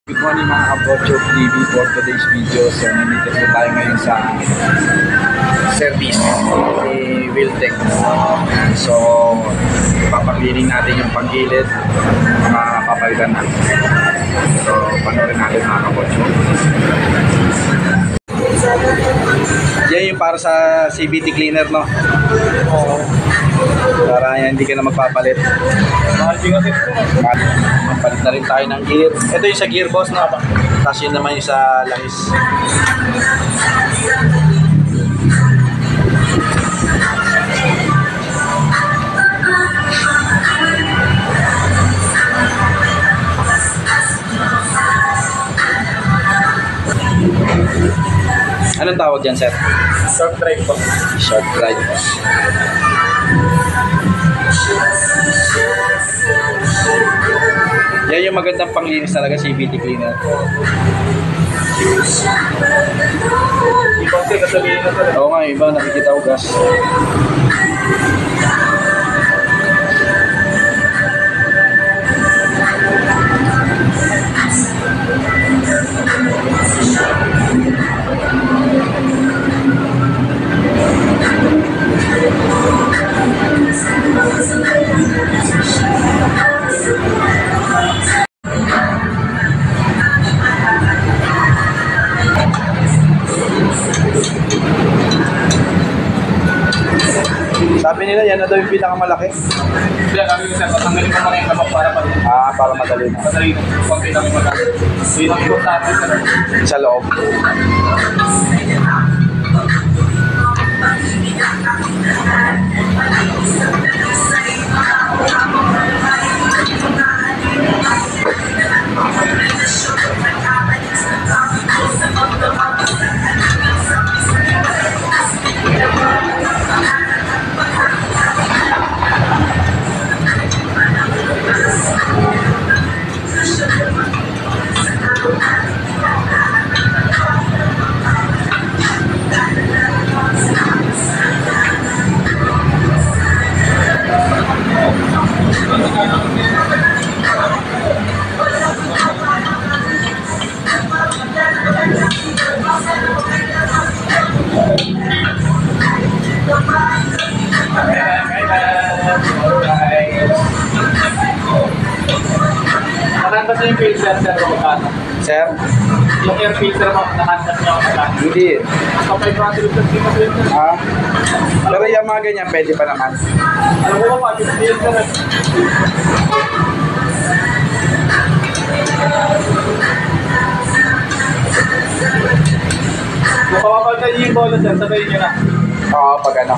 Good morning mga Kabotcho TV for today's video. So nandito po tayo ngayon sa service ni Wiltec. So papaklining natin yung panggilid, mga papalitan natin. So panoorin natin mga Kabotcho. Yan yung para sa CVT cleaner, no? Oo. Para hindi ka na magpapalit. Palit na rin tayo ng gear. Ito yung sa gearbox, no? Tapos yun naman yung sa langis. Anong tawag dyan, sir? Short drive po. Short drive. Yan yung magandang panglinis talaga, CVT cleaner. Ibang kasabihin na talaga. Oo nga, iba nakikita ko gas. Sabi nila yan na daw yung pinakamalaki. Hindi, kami yung sir, tanggalin ko muna yung lamok para pa rin. Para madali na. Madali na. Huwag kayo namin madali. Yun ang importante sir. Sa loob. Nakantas na yung filter sir kung magkano. Sir? Yung air filter mo, nakantas niya kung magkano. Hindi. Mas kapay pa sila sa sima filter. Pero yung mga ganyan, pwede pa naman. Alam mo ba, yung filter kung kapapagka niyo yung bola sir, sabayin nyo na. Oo, pag ano.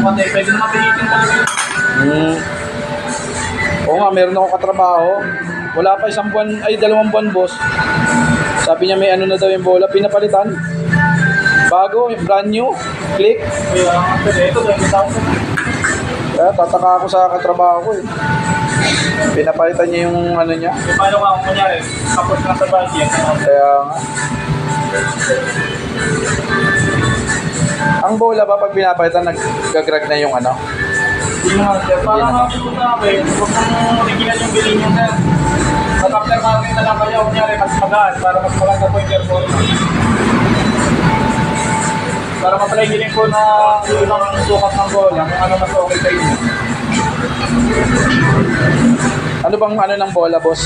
Patay, pwede na mapilitin talaga. Oo nga, meron ako katrabaho. Wala pa 1 buwan, ay 2 buwan, boss. Sabi niya may ano na daw yung bola, pinapalitan. Bago, brand new, click. Kaya, ito, 20,000. Kaya tataka ako sa katrabaho ko eh. Pinapalitan niya yung ano niya. E paano ka kung kunyari, kapos ka sa budget? Kaya nga. Ang bola ba pag pinapalitan, nag-gagrag na yung ano? Hindi nga, sir. Parang nga po sa akin, huwag mong original yung bilhin nyo, sir. Sa after market na lang kayo, kunyari, mas magaan para mas maganda po yung performance. Para mapalagilin po na yung ibang sukat ng bola, kung ano mas okay sa inyo. Ano bang ano ng bola, boss?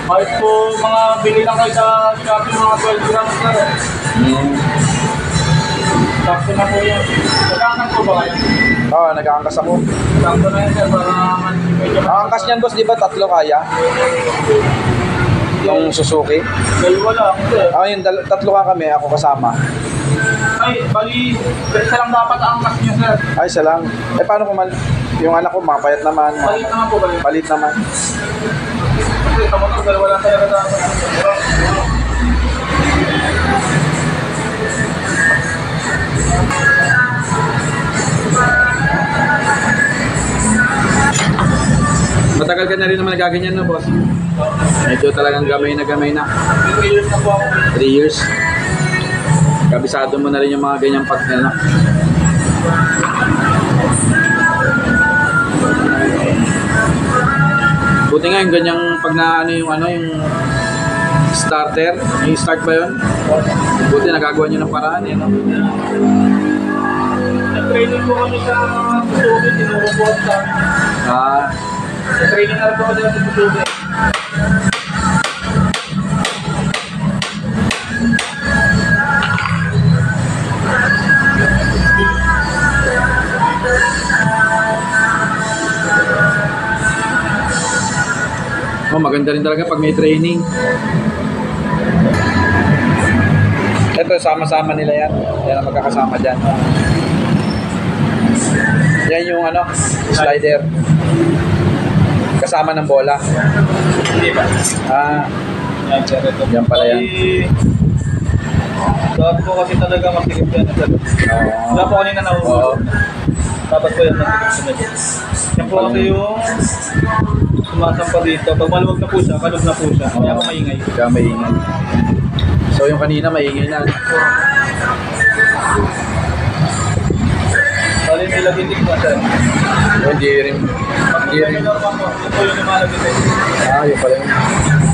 Kahit po mga bili lang kayo sa Shopee, mga 12 grams na rin. Sakto na po yun. Nagkaangkas po ba kayo? Oo, nag-aangkas ako. Sakto na yun, sir, para medyo Ang angkas niyan, boss, di ba 3 kaya? Yung Suzuki? dalawa lang, sir. Yung 3 ka kami, ako kasama. Ay, bali, isa lang dapat ang angkas niyo, sir. Ay, isa lang. Eh, paano kung yung anak ko, mapayat naman. Palit naman po ba yun? Palit naman. Kasi sa motor, dalawa lang talaga dapat. Matagal ka na rin naman nagaganyan na, boss. Medyo talagang gamay na gamay na. 3 years na po ako. 3 years. Kabisado mo na rin yung mga ganyang pag na. Buti nga yung ganyang pag na yung starter, yung start ba yun? Buti nagagawa nyo ng paraan eh, no? Nag-training po kami sa Pusubi, tinuro po sa training na po kami sa Pusubi. Oh, maganda rin talaga pag may training. Ito, sama-sama nila yan. Yan ang magkakasama dyan. Yan yung slider. Kasama ng bola. Hindi ba? Yan pala yan. Dapat po kasi talaga masigit yan. Wala po kanina na dapat po yan masigit. Yan po kasi yung sumasampa dito. Pag maluwag na po siya, kalog na po siya. Kaya po maingay. Kaya maingay. So yung kanina maingay na. Bali nilagin na siya. Hindi rin. Normal po. Ito po yung lumalagin din. Yun pala yun.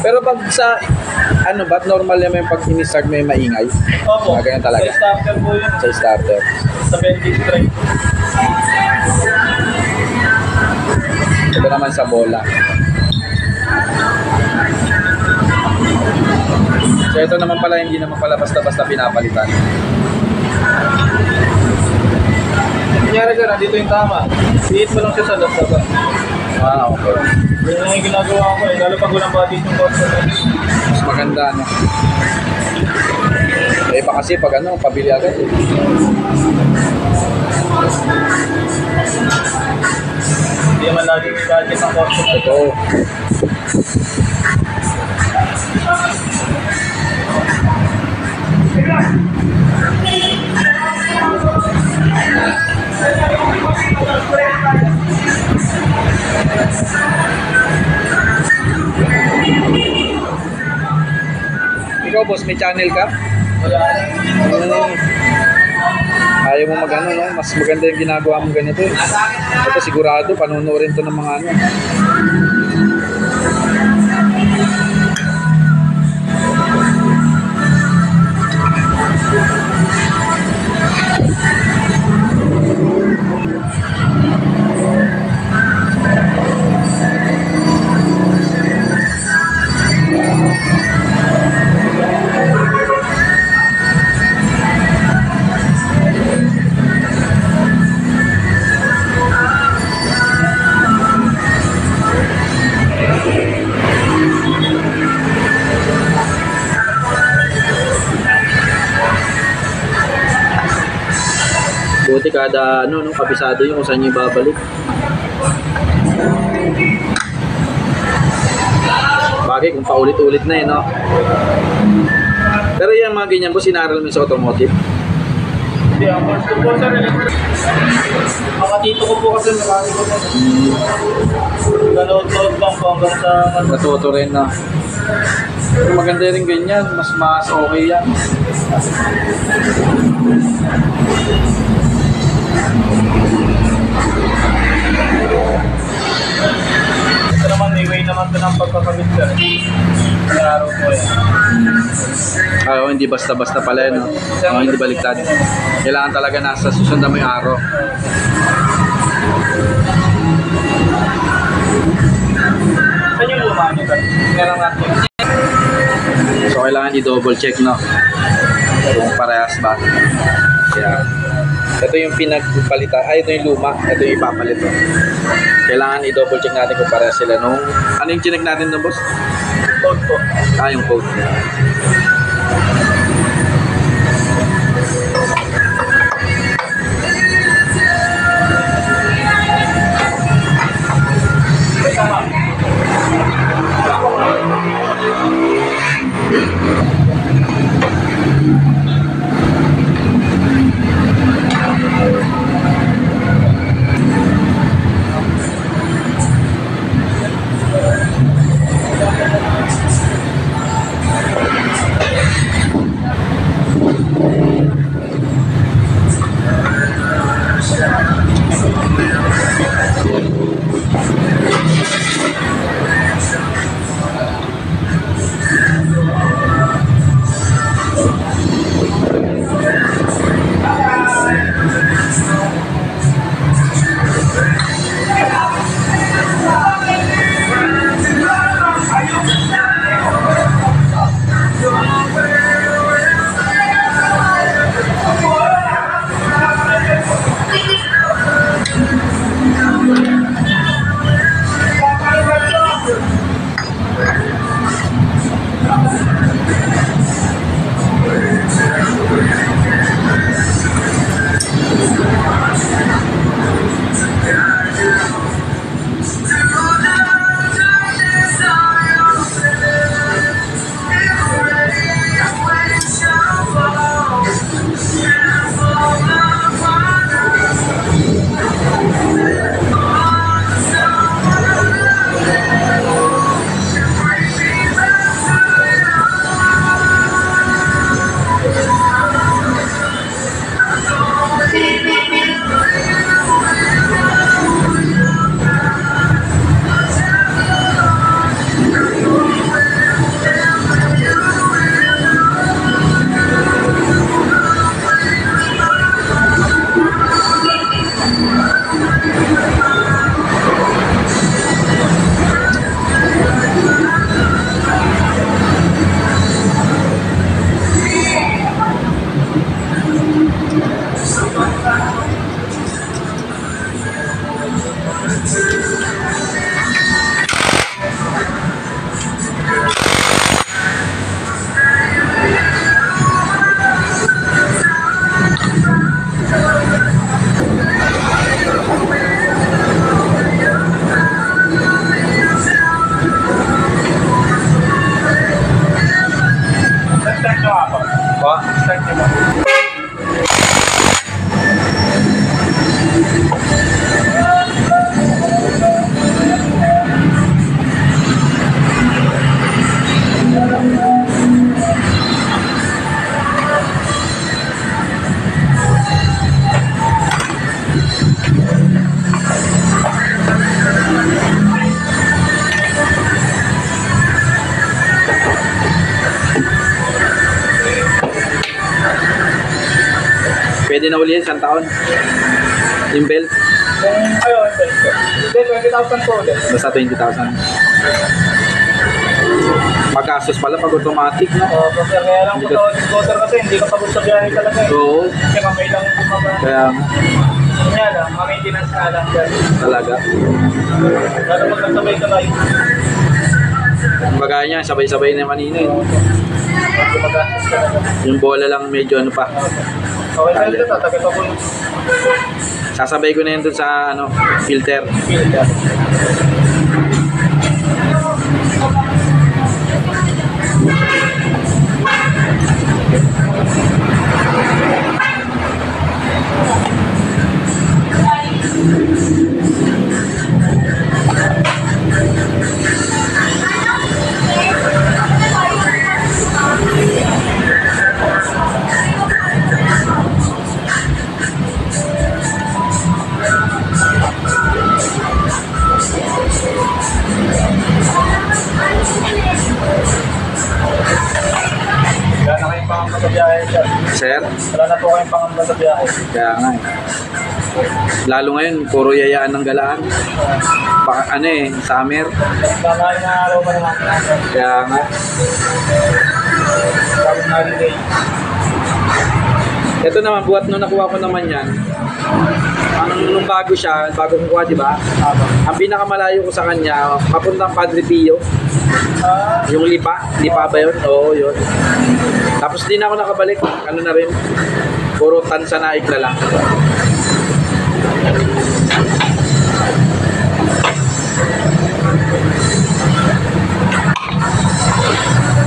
Pero pag sa, ba't normal naman yung pag in-start mo yung maingay? Opo. Ganyan talaga. Sa starter po yun. Sa starter. Sa bending strike. Ito naman sa bola. So ito naman pala, hindi naman pala basta-basta pinapalitan. Kunyari ka na, dito yung tama. Liit mo lang siya sa loob. Okay. Yun lang yung ginagawa ko eh. Lalo pag walang body yung box. Mas maganda, Iba kasi pag pabili agad eh. Hindi naman lagi yung budget ng box. Ito. Ikaw, boss, may channel ka? Wala. Ayaw mo no? Mas maganda yung ginagawa mo ganito eh. Ito sigurado, panunurin to ng mga buti kada kabisado yung kung saan nyo ibabalik. Bagay kung paulit-ulit na no? Pero yung mga ganyan po, sinaral mo sa automotive? Hindi, ang first ko po sa electric. Makatito ko po kasi marami ko po. Ganood-load lang po hanggang sa... Natuto rin na. Maganda rin ganyan, mas okay yan. Ito naman, may way naman ito ng pagkakabit ka. May araw po yan. Hindi basta-basta pala no? Hindi baliktad. Kailangan talaga nasa susundan mo yung araw. Saan yung luma nyo ka? Meron natin. So kailangan i-double check kung parehas ba. Kaya ito yung pinagpalitan, ito yung luma, ito yung ipapalit Kailangan i-double check natin kung parehas sila nung ano yung chinek natin doon, boss? Code po. Yung code. Pwede na ulihin, isang taon. Yung belt, Kung kayo, hindi, 20,000 po ulit. basta 20,000. Magastos pala pag automatic, no? Sir, kaya lang po sa scooter kasi hindi ka pagod sa biyahe talaga eh. Oo, Kasi mamay lang yung mga kaya nga, kanya lang, ma-maintenance na lang sir. talaga. Lalo pag nasabay ka kayo. Bagay niya, sabay-sabay na kanina eh. Medyo magastos talaga. Yung bola lang medyo ano pa. Okay, sir, ito, tabi pa po yung Sasabay ko na yun dun sa ano, filter. filter. Wala na kayong pangamba sa biyahe, sir. Sir, Wala na po kayong pangamba sa biyahe. kaya nga eh. Lalo ngayon, puro yayaan ng galaan. Ano eh, summer. Kakain na araw ba naman natin? Kaya nga. Bagong holiday. Ito naman, buhat nung nakuha ko naman yan. Nung bago siya, bago kong kuha, di ba? Ang pinakamalayo ko sa kanya, papuntang Padre Pio. Yung lipa. Lipa ba yun? Oo, yun. Tapos di na ako nakabalik. Ano na rin? Puro Tanzanaik na lang.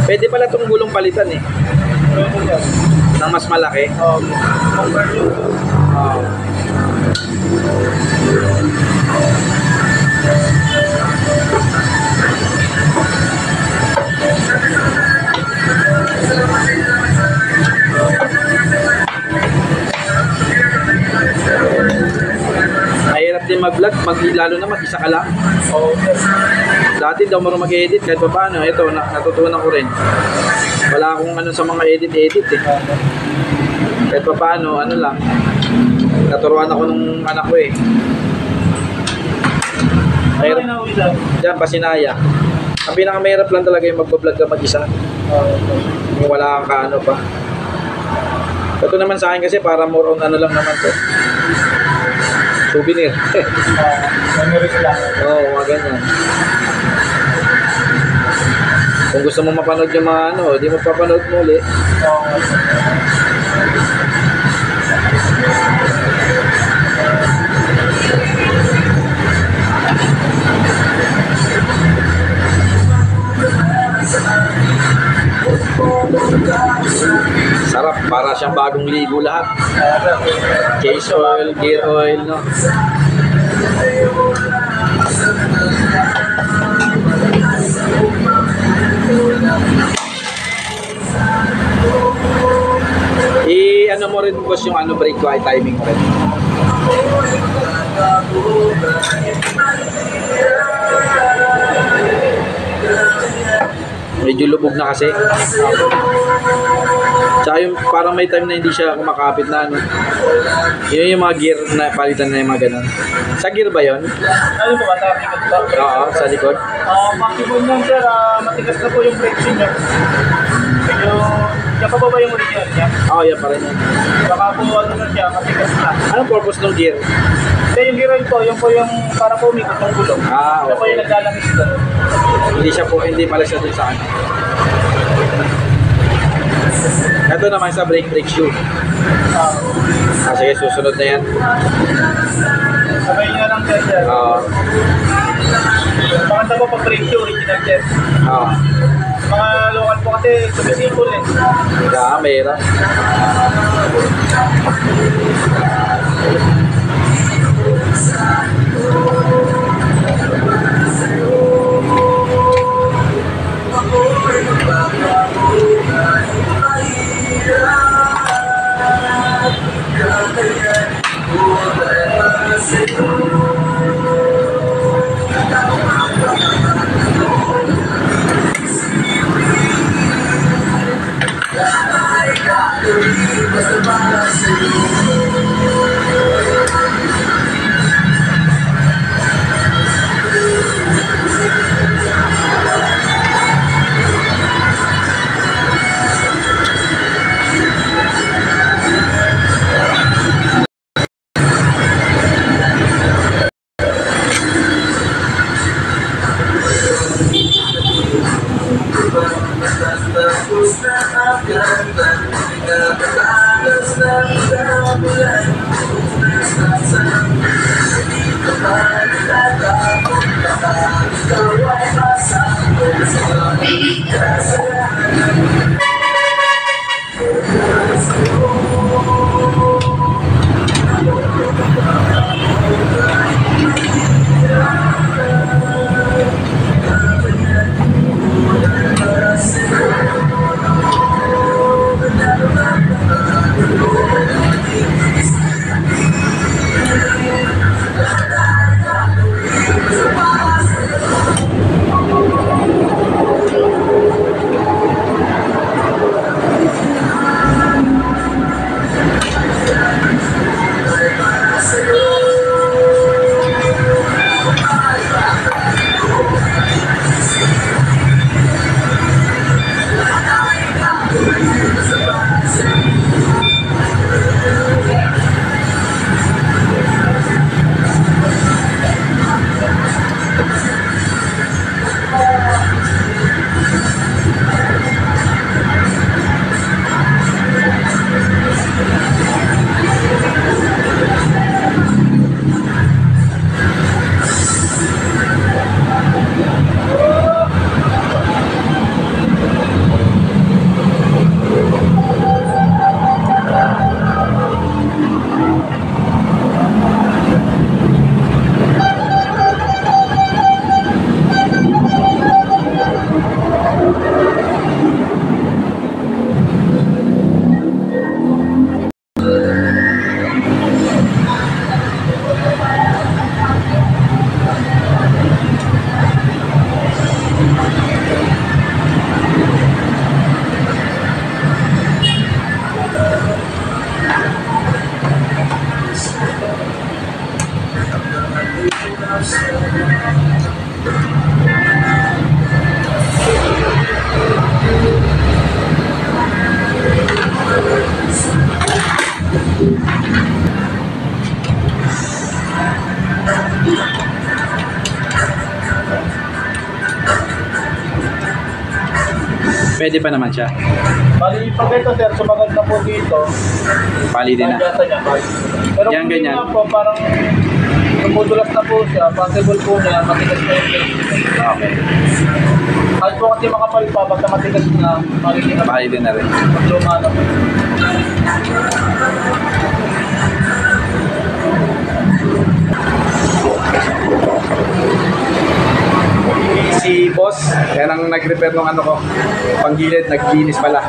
Pwede pala itong gulong palitan eh. Pwede yan. Nang mas malaki. Compare yun. Mahirap din mag-vlog, lalo na mag-isa ka lang. Oo, sir. Dati daw marunong mag-edit kahit pa paano. Ito, natutunan ko rin. Wala akong ano sa mga edit-edit eh. Kahit pa paano, ano lang. Naturuan ako nung anak ko eh. Mahirap. Ano na uwi lang? Diyan, Pasinaya. Ang pinakamahirap lang talaga yung mag-vlog ka mag-isa. Yung wala kang kaano pa. Ito naman sa akin kasi para more on ano lang naman to. Souvenir. Memories lang. Oo, mga ganyan. Kung gusto mo mapanood yung mga ano, di mo papanood mo ulit. Oo. Sarap, para siyang bagong ligo lahat. Case oil, gear oil, no? Ano mo rin boss yung ano brake ko ay timing rin. Medyo lubog na kasi. Tsaka yung parang may time na hindi siya kumakapit na ano. Yun yung mga gear na palitan na yung mga ganun. Sa gear ba yun? Ano po ba? Sa likod ba? Oo, sa likod. Maximum yan, sir. Matigas na po yung brake niya. Medyo, yan pa ba yung original niya? Oo, yan pa rin yun. Baka po ano na siya, matigas na. Anong purpose ng gear? Kaya yung gear oil po, yung po yung para po umikot ng gulong. Ah, Ito po yung okay. naglalangis doon. Hindi pala siya dun sa ano. Ito naman sa brake shoe. Sige, susunod na yan. Sabay nyo na lang, sir. Oo. Pakanta po pag brake shoe, original, sir. Oo. Mga local po kasi sumisipol eh. Kaya, mayroon. Basta para sa'yo Pwede pa naman siya. Bali, pag ito sir, sumagat na po dito, Pali din na. nagyata niya, bali. Pero Yan, kung ganyan. nga po, parang tumutulas na po siya, possible po niya, matigas na yung plate. Okay. Kahit po kasi makapal pa, basta matigas na, makikita po. Pali din na rin. Pag luma na po. Si boss, yan ang nag-repair ng ano ko. Panggilid, naglinis pala.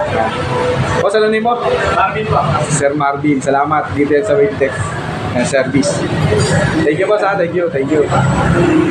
Boss, ano name mo? Marvin pa. Sir Marvin, salamat. Dito yan sa Wavtech service. Thank you boss ha, thank you.